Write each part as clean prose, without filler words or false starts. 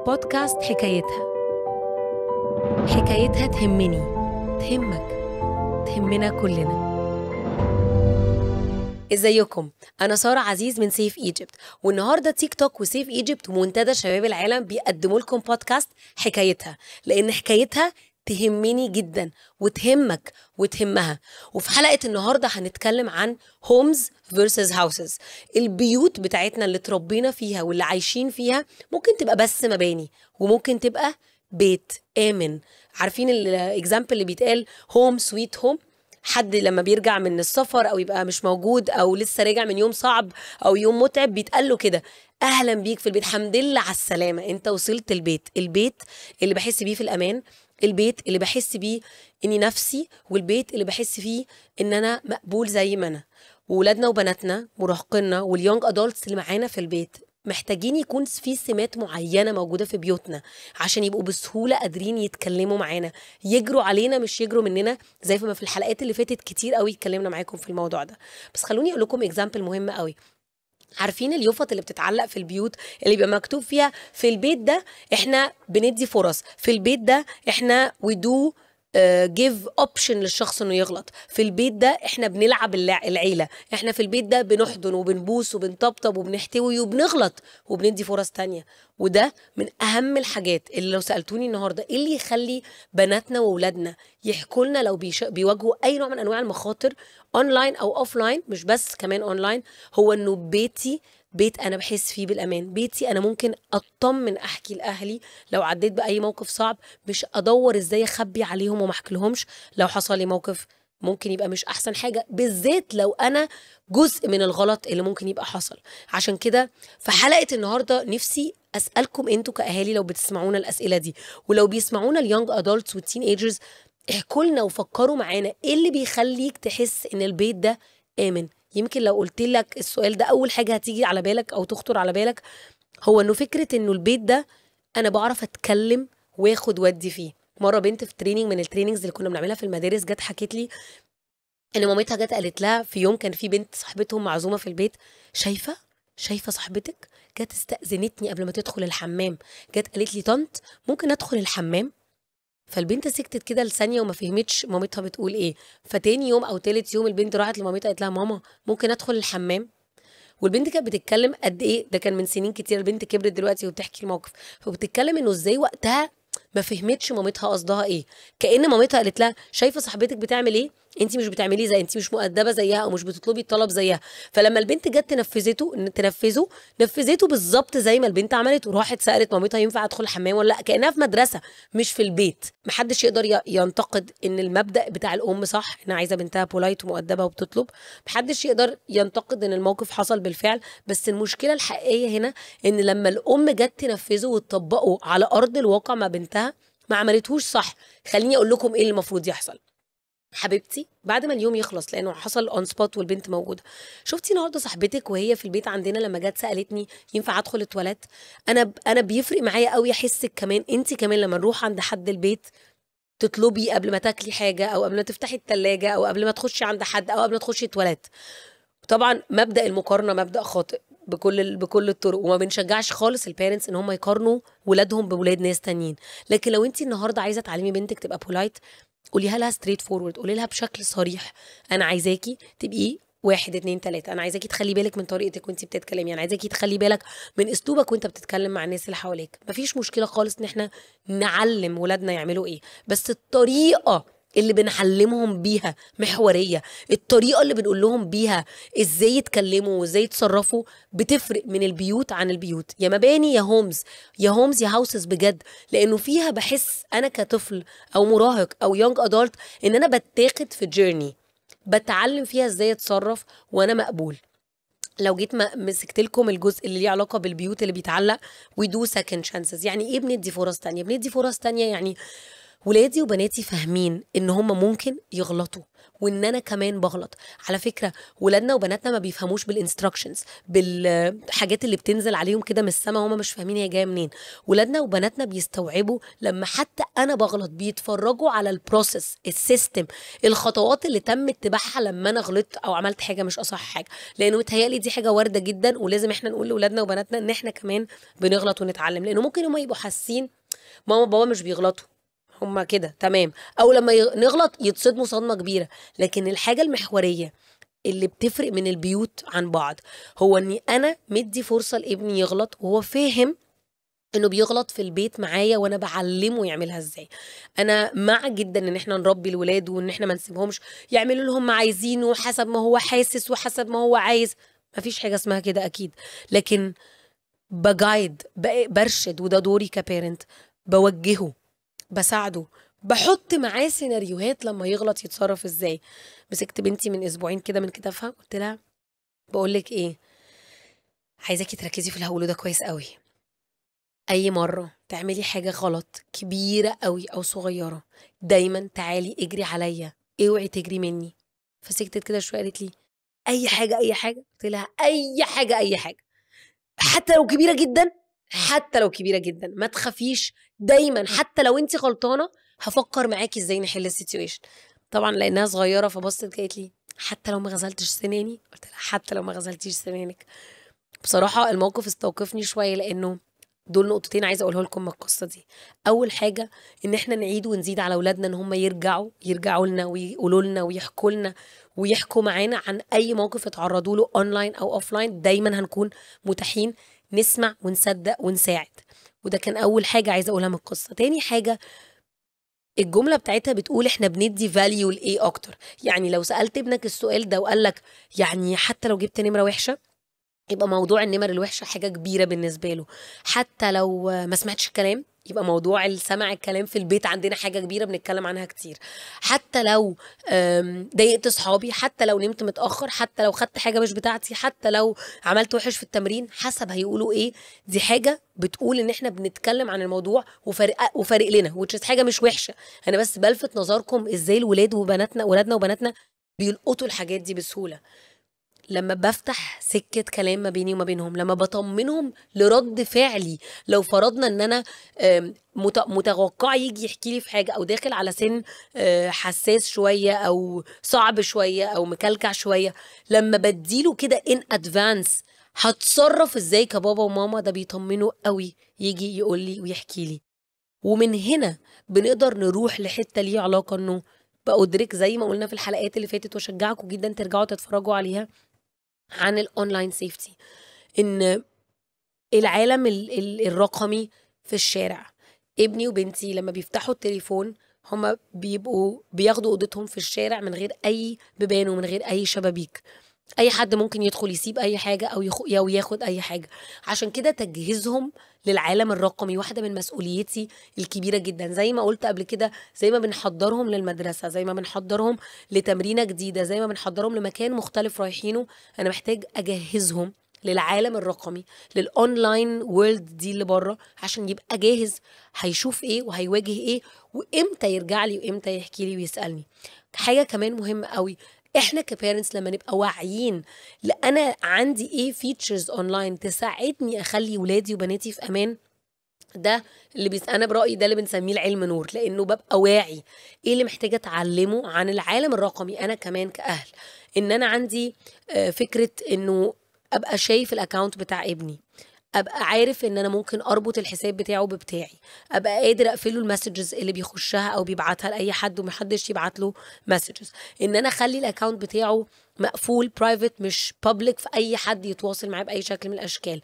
بودكاست حكايتها تهمني، تهمك، تهمنا كلنا. ازيكم؟ انا سارة عزيز من سيف ايجيبت، والنهارده تيك توك وسيف ايجيبت ومنتدى شباب العالم بيقدموا لكم بودكاست حكايتها، لان حكايتها تهمني جدا وتهمك وتهمها. وفي حلقة النهاردة هنتكلم عن homes versus houses. البيوت بتاعتنا اللي تربينا فيها واللي عايشين فيها ممكن تبقى بس مباني، وممكن تبقى بيت آمن. عارفين الاكزامبل اللي بيتقال home sweet home؟ حد لما بيرجع من السفر او يبقى مش موجود او لسه راجع من يوم صعب او يوم متعب بيتقال له كده: اهلا بيك في البيت، حمد لله على السلامه، انت وصلت البيت. البيت اللي بحس بيه في الامان، البيت اللي بحس بيه اني نفسي، والبيت اللي بحس فيه ان انا مقبول زي ما انا. وولادنا وبناتنا مراهقيننا واليونج ادولتس اللي معانا في البيت محتاجين يكون في سمات معينة موجودة في بيوتنا عشان يبقوا بسهولة قادرين يتكلموا معانا، يجروا علينا مش يجروا مننا، زي ما في الحلقات اللي فاتت كتير قوي اتكلمنا معاكم في الموضوع ده. بس خلوني اقول لكم اكزامبل مهم قوي. عارفين اليوفط اللي بتتعلق في البيوت اللي بيبقى مكتوب فيها في البيت ده احنا بندي فرص، في البيت ده احنا we do give option للشخص انه يغلط، في البيت ده احنا بنلعب العيلة، احنا في البيت ده بنحضن وبنبوس وبنطبطب وبنحتوي وبنغلط وبندي فرص تانية. وده من اهم الحاجات اللي لو سألتوني النهاردة ايه اللي يخلي بناتنا وولادنا يحكوا لنا لو بيواجهوا اي نوع من انواع المخاطر اونلاين او اوفلاين، مش بس كمان اونلاين، هو انه بيتي بيت انا بحس فيه بالامان، بيتي انا ممكن اطمن احكي لاهلي لو عديت باي موقف صعب، مش ادور ازاي اخبي عليهم وما احكيلهمش لو حصل لي موقف ممكن يبقى مش احسن حاجه، بالذات لو انا جزء من الغلط اللي ممكن يبقى حصل. عشان كده في حلقه النهارده نفسي اسالكم انتوا كاهالي لو بتسمعونا الاسئله دي، ولو بيسمعونا اليونج ادولتس والتين ايجرز، احكوا لنا وفكروا معانا ايه اللي بيخليك تحس ان البيت ده امن. يمكن لو قلت لك السؤال ده اول حاجه هتيجي على بالك او تخطر على بالك هو انه فكره انه البيت ده انا بعرف اتكلم واخد ودي فيه. مره بنت في تريننج من التريننجز اللي كنا بنعملها في المدارس جت حكت لي ان مامتها جت قالت لها في يوم كان في بنت صاحبتهم معزومه في البيت، شايفه صاحبتك جت استأذنتني قبل ما تدخل الحمام، جت قالت لي طنط ممكن ادخل الحمام؟ فالبنت سكتت كده لثانيه وما فهمتش مامتها بتقول ايه. فتاني يوم او تالت يوم البنت راحت لمامتها قالت لها ماما ممكن ادخل الحمام؟ والبنت كانت بتتكلم قد ايه ده كان من سنين كتير، البنت كبرت دلوقتي وبتحكي الموقف، فبتتكلم انه ازاي وقتها ما فهمتش مامتها قصدها ايه، كأن مامتها قالت لها شايفه صاحبتك بتعمل ايه، انت مش بتعملي زي، انت مش مؤدبه زيها او مش بتطلبي الطلب زيها. فلما البنت جت نفذته بالظبط زي ما البنت عملت، وراحت سالت مامتها ينفع ادخل الحمام ولا لا، كانها في مدرسه مش في البيت. محدش يقدر ينتقد ان المبدأ بتاع الام صح، انها عايزه بنتها بولايت ومؤدبه وبتطلب، محدش يقدر ينتقد ان الموقف حصل بالفعل. بس المشكله الحقيقيه هنا ان لما الام جت تنفذه وتطبقه على ارض الواقع مع بنتها ما عملتهوش صح. خليني اقول لكم ايه اللي المفروض يحصل. حبيبتي بعد ما اليوم يخلص لانه حصل اون سبوت والبنت موجوده، شفتي النهارده صاحبتك وهي في البيت عندنا لما جت سالتني ينفع ادخل التواليت؟ انا بيفرق معايا قوي احسك كمان، انت كمان لما نروح عند حد البيت تطلبي قبل ما تاكلي حاجه او قبل ما تفتحي التلاجة او قبل ما تخشي عند حد او قبل ما تخشي التواليت. طبعا مبدأ المقارنه مبدأ خاطئ بكل الطرق، وما بنشجعش خالص البيرنتس ان هم يقارنوا ولادهم بولاد ناس تانيين. لكن لو انت النهارده عايزه تعلمي بنتك تبقى بولايت، قوليها لها ستريت فورورد، قولي لها بشكل صريح انا عايزاكي تبقي 1 2 3، انا عايزاكي تخلي بالك من طريقتك وانت بتتكلمي، انا عايزاكي تخلي بالك من اسلوبك وانت بتتكلم مع الناس اللي حواليك. مفيش مشكله خالص ان احنا نعلم ولادنا يعملوا ايه، بس الطريقه اللي بنعلمهم بيها محوريه، الطريقه اللي بنقول لهم بيها ازاي يتكلموا وازاي يتصرفوا بتفرق من البيوت عن البيوت. يا مباني يا هومز يا هاوسز بجد، لانه فيها بحس انا كطفل او مراهق او يونج ادولت ان انا بتاخد في جيرني بتعلم فيها ازاي اتصرف وانا مقبول. لو جيت مسكت لكم الجزء اللي ليه علاقه بالبيوت اللي بيتعلق ويدو سكند شانسز، يعني ايه بندي فرص تانية؟ يعني ولادي وبناتي فاهمين ان هم ممكن يغلطوا، وان انا كمان بغلط. على فكره ولادنا وبناتنا ما بيفهموش بالانستراكشنز، بالحاجات اللي بتنزل عليهم كده من السما وهم مش فاهمين هي جايه منين. ولادنا وبناتنا بيستوعبوا لما حتى انا بغلط، بيتفرجوا على البروسيس، السيستم، الخطوات اللي تم اتباعها لما انا غلطت او عملت حاجه مش اصح حاجه. لانه متهيألي دي حاجه وارده جدا، ولازم احنا نقول لاولادنا وبناتنا ان احنا كمان بنغلط ونتعلم. لانه ممكن هم يبقوا حاسين ماما بابا مش بيغلطوا، هما كده تمام، او لما نغلط يتصدموا صدمه كبيره. لكن الحاجه المحوريه اللي بتفرق من البيوت عن بعض هو اني انا مدي فرصه لابني يغلط، وهو فاهم انه بيغلط في البيت معايا وانا بعلمه يعملها ازاي. انا مع جدا ان احنا نربي الولاد وان احنا ما نسيبهمش يعملوا اللي هم عايزينه حسب ما هو حاسس وحسب ما هو عايز. مفيش حاجه اسمها كده اكيد، لكن بجايد، برشد، وده دوري كبيرنت، بوجهه، بساعده، بحط معاه سيناريوهات لما يغلط يتصرف ازاي. مسكت بنتي من اسبوعين كده من كتافها، قلت لها بقولك ايه، عايزاكي تركزي في اللي هقوله ده كويس قوي. اي مره تعملي حاجه غلط كبيره قوي او صغيره، دايما تعالي اجري عليا، اوعي تجري مني. فسكتت كده شويه، قالت لي اي حاجه اي حاجه. قلت لها اي حاجه اي حاجه، حتى لو كبيره جدا، حتى لو كبيره جدا ما تخافيش، دايما حتى لو انت غلطانه هفكر معاكي ازاي نحل السيتويشن. طبعا لانها صغيره فبصت قالت لي حتى لو ما غسلتش سناني. قلت لها حتى لو ما غسلتيش سنانك. بصراحه الموقف استوقفني شويه، لانه دول نقطتين عايزه اقولها لكم من القصه دي. اول حاجه ان احنا نعيد ونزيد على اولادنا ان هم يرجعوا لنا ويقولوا لنا ويحكوا لنا ويحكوا معانا عن اي موقف اتعرضوا له اونلاين او اوفلاين. دايما هنكون متاحين نسمع ونصدق ونساعد. وده كان اول حاجه عايزه اقولها من القصه. تاني حاجه، الجمله بتاعتها بتقول احنا بندي فاليو لايه اكتر. يعني لو سالت ابنك السؤال ده وقال لك يعني حتى لو جبت نمره وحشه، يبقى موضوع النمر الوحشة حاجة كبيرة بالنسبة له. حتى لو ما سمعتش الكلام، يبقى موضوع السمع الكلام في البيت عندنا حاجة كبيرة بنتكلم عنها كتير. حتى لو ضايقت صحابي، حتى لو نمت متأخر، حتى لو خدت حاجة مش بتاعتي، حتى لو عملت وحش في التمرين، حسب هيقولوا ايه. دي حاجة بتقول ان احنا بنتكلم عن الموضوع وفارق لنا، وتشز حاجة مش وحشة. انا بس بلفت نظركم ازاي الولاد وبناتنا، ولادنا وبناتنا بيلقطوا الحاجات دي بسهولة. لما بفتح سكة كلام ما بيني وما بينهم، لما بطمنهم لرد فعلي، لو فرضنا ان انا متوقع يجي يحكي لي في حاجة، او داخل على سن حساس شوية او صعب شوية او مكلكع شوية، لما بديله كده in advance هتصرف ازاي كبابا وماما، ده بيطمنه قوي يجي يقول لي ويحكي لي. ومن هنا بنقدر نروح لحتة ليه علاقة انه بأدرك زي ما قلنا في الحلقات اللي فاتت، وشجعكم جدا ترجعوا تتفرجوا عليها، عن الاونلاين سيفتي. ان العالم الرقمي في الشارع، ابني وبنتي لما بيفتحوا التليفون هما بيبقوا بياخدوا اوضتهم في الشارع من غير اي بيبان ومن غير اي شبابيك. اي حد ممكن يدخل يسيب اي حاجه او ياخد اي حاجه. عشان كده تجهيزهم للعالم الرقمي واحده من مسؤوليتي الكبيره جدا. زي ما قلت قبل كده، زي ما بنحضرهم للمدرسه، زي ما بنحضرهم لتمرينه جديده، زي ما بنحضرهم لمكان مختلف رايحينه، انا محتاج اجهزهم للعالم الرقمي، للاونلاين وورلد دي اللي بره، عشان يبقى جاهز هيشوف ايه وهيواجه ايه، وامتى يرجع لي وامتى يحكي لي ويسالني. حاجه كمان مهمه قوي، احنا كبيرنتس لما نبقى واعيين انا عندي ايه فيتشرز اونلاين تساعدني اخلي ولادي وبناتي في امان، ده اللي انا برايي ده اللي بنسميه العلم نور. لانه ببقى واعي ايه اللي محتاجه اتعلمه عن العالم الرقمي انا كمان كاهل. ان انا عندي فكره انه ابقى شايف الاكاونت بتاع ابني، ابقى عارف ان انا ممكن اربط الحساب بتاعه ببتاعي، ابقى قادر اقفله المسجز اللي بيخشها او بيبعتها لاي حد ومحدش يبعت له مسجز، ان انا اخلي الاكونت بتاعه مقفول برايفت مش بابليك في اي حد يتواصل معاه باي شكل من الاشكال.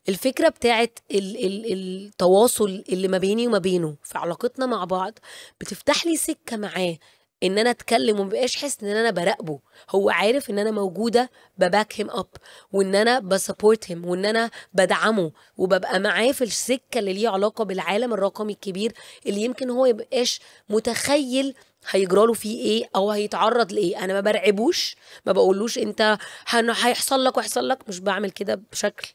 الفكره بتاعت التواصل اللي ما بيني وما بينه في علاقتنا مع بعض بتفتح لي سكه معاه ان انا اتكلم ومبقاش حس ان انا براقبه. هو عارف ان انا موجوده بباك هيم اب، وان انا بسبورت هيم، وان انا بدعمه، وببقى معاه في السكه اللي ليه علاقه بالعالم الرقمي الكبير اللي يمكن هو يبقاش متخيل هيجراله فيه ايه او هيتعرض لايه. انا ما برعبوش، ما بقولوش انت هيحصل لك ويحصل لك، مش بعمل كده بشكل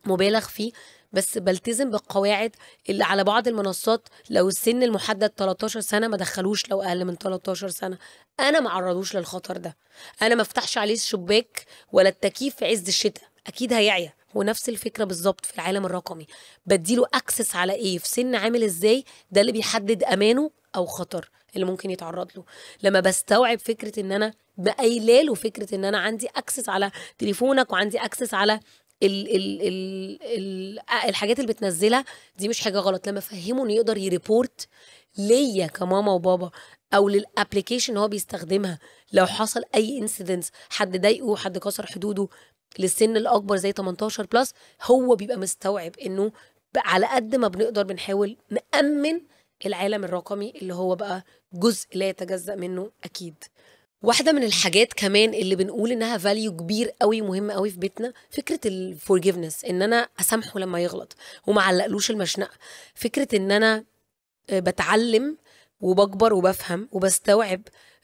مبالغ فيه، بس بلتزم بالقواعد اللي على بعض المنصات لو السن المحدد 13 سنة ما دخلوش لو أقل من 13 سنة. أنا ما عرضوش للخطر ده. أنا ما افتحش عليه الشباك ولا التكييف في عز الشتاء، أكيد هيعيا. ونفس الفكرة بالظبط في العالم الرقمي، بديله أكسس على إيه في سن عامل إزاي، ده اللي بيحدد أمانه أو خطر اللي ممكن يتعرض له. لما بستوعب فكرة إن أنا بقيلاله فكرة إن أنا عندي أكسس على تليفونك وعندي أكسس على الحاجات اللي بتنزلها، دي مش حاجه غلط. لما افهمه انه يقدر يريبورت ليا كماما وبابا او للابلكيشن هو بيستخدمها لو حصل اي انسيدنس، حد ضايقه، حد كسر حدوده للسن الاكبر زي 18 بلس، هو بيبقى مستوعب انه على قد ما بنقدر بنحاول نأمن العالم الرقمي اللي هو بقى جزء لا يتجزأ منه اكيد. واحدة من الحاجات كمان اللي بنقول انها فاليو كبير قوي مهم قوي في بيتنا، فكرة الفورجيفنس، ان انا اسامحه لما يغلط وما علقلوش المشنقة. فكرة ان انا بتعلم وبكبر وبفهم وبستوعب،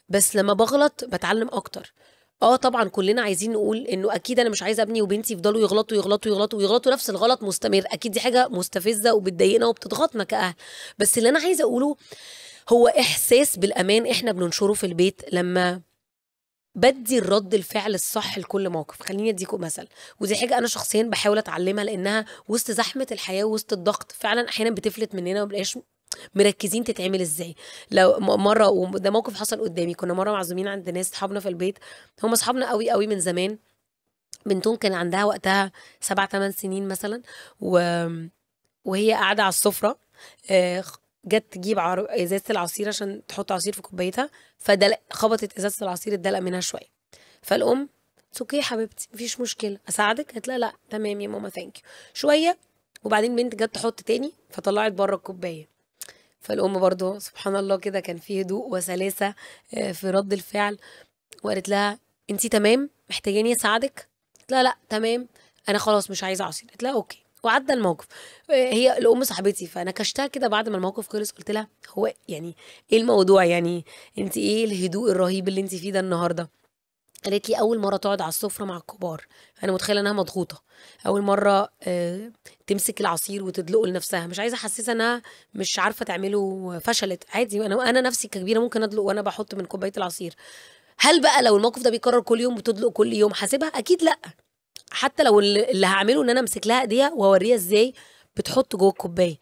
بس لما بغلط بتعلم اكتر. طبعا كلنا عايزين نقول انه اكيد انا مش عايزه ابني وبنتي يفضلوا يغلطوا يغلطوا يغلطوا ويغلطوا نفس الغلط مستمر، اكيد دي حاجه مستفزه وبتضايقنا وبتضغطنا كاهل. بس اللي انا عايزه اقوله هو احساس بالامان احنا بننشره في البيت لما بدي الرد الفعل الصح لكل موقف. خليني اديكم مثل، ودي حاجه انا شخصيا بحاول اتعلمها، لانها وسط زحمه الحياه ووسط الضغط فعلا احيانا بتفلت مننا ومبقاش مركزين تتعمل ازاي. لو مره، وده موقف حصل قدامي، كنا مره معزومين عند ناس صحابنا في البيت، هم صحابنا قوي قوي من زمان، بنتهم كان عندها وقتها 7-8 سنين مثلا، وهي قاعده على السفره، جت تجيب ازازه العصير عشان تحط عصير في كوبايتها، خبطت ازازه العصير اتدلق منها شويه. فالام اوكي يا حبيبتي مفيش مشكله، اساعدك؟ قالت لا تمام يا ماما ثانك يو. شويه وبعدين بنت جت تحط تاني فطلعت بره الكوبايه. فالام برضو سبحان الله كده كان فيه هدوء وسلاسه في رد الفعل، وقالت لها انتي تمام محتاجاني اساعدك؟ قالت لا تمام انا خلاص مش عايزه عصير. قالت لها اوكي، وعدى الموقف. هي الام صاحبتي، فانا كشتها كده بعد ما الموقف خلص، قلت لها هو يعني ايه الموضوع، يعني انت ايه الهدوء الرهيب اللي انت فيه ده النهارده؟ قالت لي اول مره تقعد على السفره مع الكبار، انا متخيله انها مضغوطه، اول مره تمسك العصير وتدلقه لنفسها، مش عايزه احسسها انها مش عارفه تعمله، فشلت عادي، انا نفسي ككبيره ممكن ادلق وانا بحط من كوبايه العصير. هل بقى لو الموقف ده بيكرر كل يوم بتدلق كل يوم حاسبها؟ اكيد لا. حتى لو اللي هعمله ان انا امسك لها ايديها واوريها ازاي بتحط جوه الكوبايه،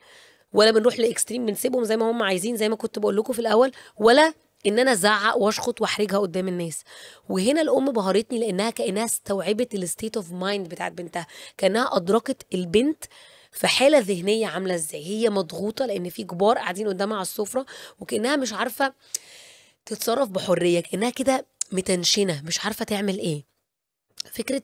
ولا بنروح لاكستريم بنسيبهم زي ما هم عايزين زي ما كنت بقول لكم في الاول، ولا ان انا ازعق واشخط واحرجها قدام الناس. وهنا الام بهرتني لانها كانها استوعبت الستيت اوف مايند بتاعت بنتها، كانها ادركت البنت في حاله ذهنيه عامله ازاي، هي مضغوطه لان في كبار قاعدين قدامها على السفره، وكانها مش عارفه تتصرف بحريه، كانها كده متنشنه مش عارفه تعمل ايه. فكره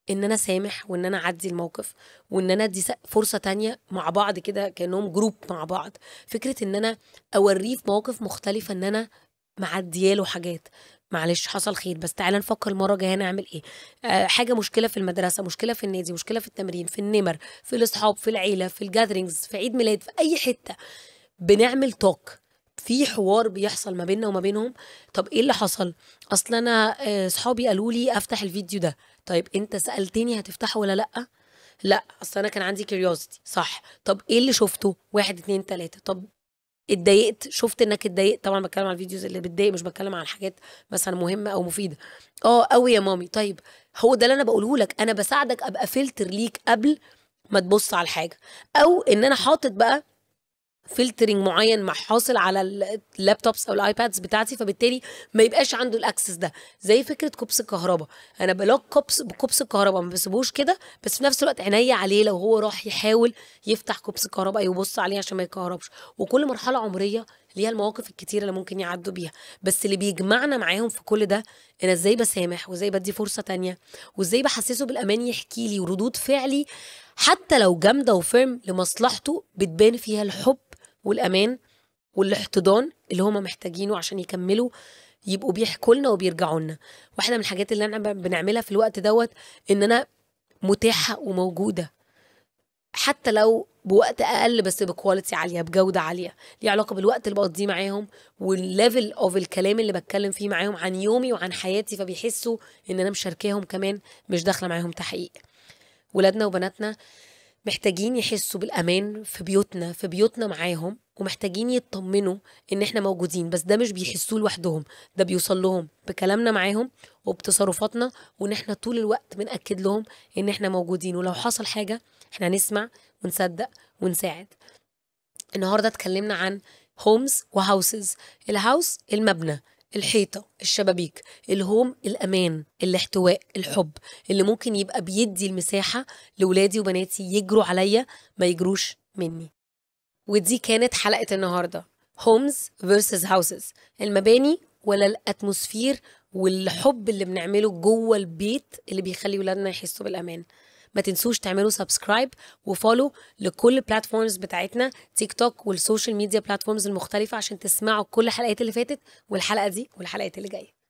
ان انا سامح وان انا اعدي الموقف وان انا ادي فرصه تانية مع بعض كده كانهم جروب مع بعض، فكره ان انا اوريه في مواقف مختلفه ان انا معدياله حاجات، معلش حصل خير بس تعالى نفكر المره الجايه نعمل ايه. حاجه مشكله في المدرسه، مشكله في النادي، مشكله في التمرين، في النمر، في الاصحاب، في العيله، في الجاذرينجز، في عيد ميلاد، في اي حته بنعمل توك، في حوار بيحصل ما بيننا وما بينهم. طب ايه اللي حصل؟ اصل انا صحابي قالوا لي افتح الفيديو ده. طيب انت سألتني هتفتحه ولا لا؟ لا اصل انا كان عندي كيوريوزيتي. صح، طب ايه اللي شفته؟ 1 2 3. طب اتضايقت؟ شفت انك اتضايقت؟ طبعا بتكلم عن الفيديوز اللي بتضايق، مش بتكلم عن حاجات مثلا مهمه او مفيده. قوي يا مامي. طيب هو ده اللي انا بقوله لك، انا بساعدك ابقى فلتر ليك قبل ما تبص على الحاجه، او ان انا حاطط بقى فلترنج معين مع حاصل على اللابتوبس او الايبادز بتاعتي، فبالتالي ما يبقاش عنده الاكسس ده. زي فكره كوبس الكهرباء، انا بلوك بكوبس الكهرباء، ما بسيبوش كده، بس في نفس الوقت عينيا عليه لو هو راح يحاول يفتح كوبس الكهرباء يبص عليه عشان ما يكهربش. وكل مرحله عمريه ليها المواقف الكتيره اللي ممكن يعدوا بيها، بس اللي بيجمعنا معاهم في كل ده انا ازاي بسامح وازاي بدي فرصه تانية وازاي بحسسه بالامان يحكي لي، وردود فعلي حتى لو جامده وفيرم لمصلحته بتبان فيها الحب والامان والاحتضان اللي هما محتاجينه عشان يكملوا يبقوا بيحكوا لنا وبيرجعوا لنا. واحده من الحاجات اللي انا بنعملها في الوقت دوت ان انا متاحه وموجوده، حتى لو بوقت اقل بس بكواليتي عاليه بجوده عاليه، ليه علاقه بالوقت اللي بقضيه معاهم والليفل اوف الكلام اللي بتكلم فيه معاهم عن يومي وعن حياتي، فبيحسوا ان انا مشاركاهم كمان مش داخله معاهم تحقيق. ولادنا وبناتنا محتاجين يحسوا بالأمان في بيوتنا معاهم، ومحتاجين يطمنوا إن إحنا موجودين. بس ده مش بيحسوه لوحدهم، ده بيوصل لهم بكلامنا معاهم وبتصرفاتنا، وإن إحنا طول الوقت بنأكد لهم إن إحنا موجودين، ولو حصل حاجة إحنا نسمع ونصدق ونساعد. النهاردة اتكلمنا عن هومز وهاوسز. الهاوس المبنى، الحيطة، الشبابيك. الهوم الأمان، الاحتواء، الحب، اللي ممكن يبقى بيدي المساحة لولادي وبناتي يجروا عليا ما يجروش مني. ودي كانت حلقة النهاردة، هومز versus houses، المباني ولا الأتموسفير والحب اللي بنعمله جوه البيت اللي بيخلي ولادنا يحسوا بالأمان. ما تنسوش تعملوا سبسكرايب وفولو لكل البلاتفورمز بتاعتنا، تيك توك والسوشيال ميديا بلاتفورمز المختلفة، عشان تسمعوا كل الحلقات اللي فاتت والحلقة دي والحلقات اللي جاية.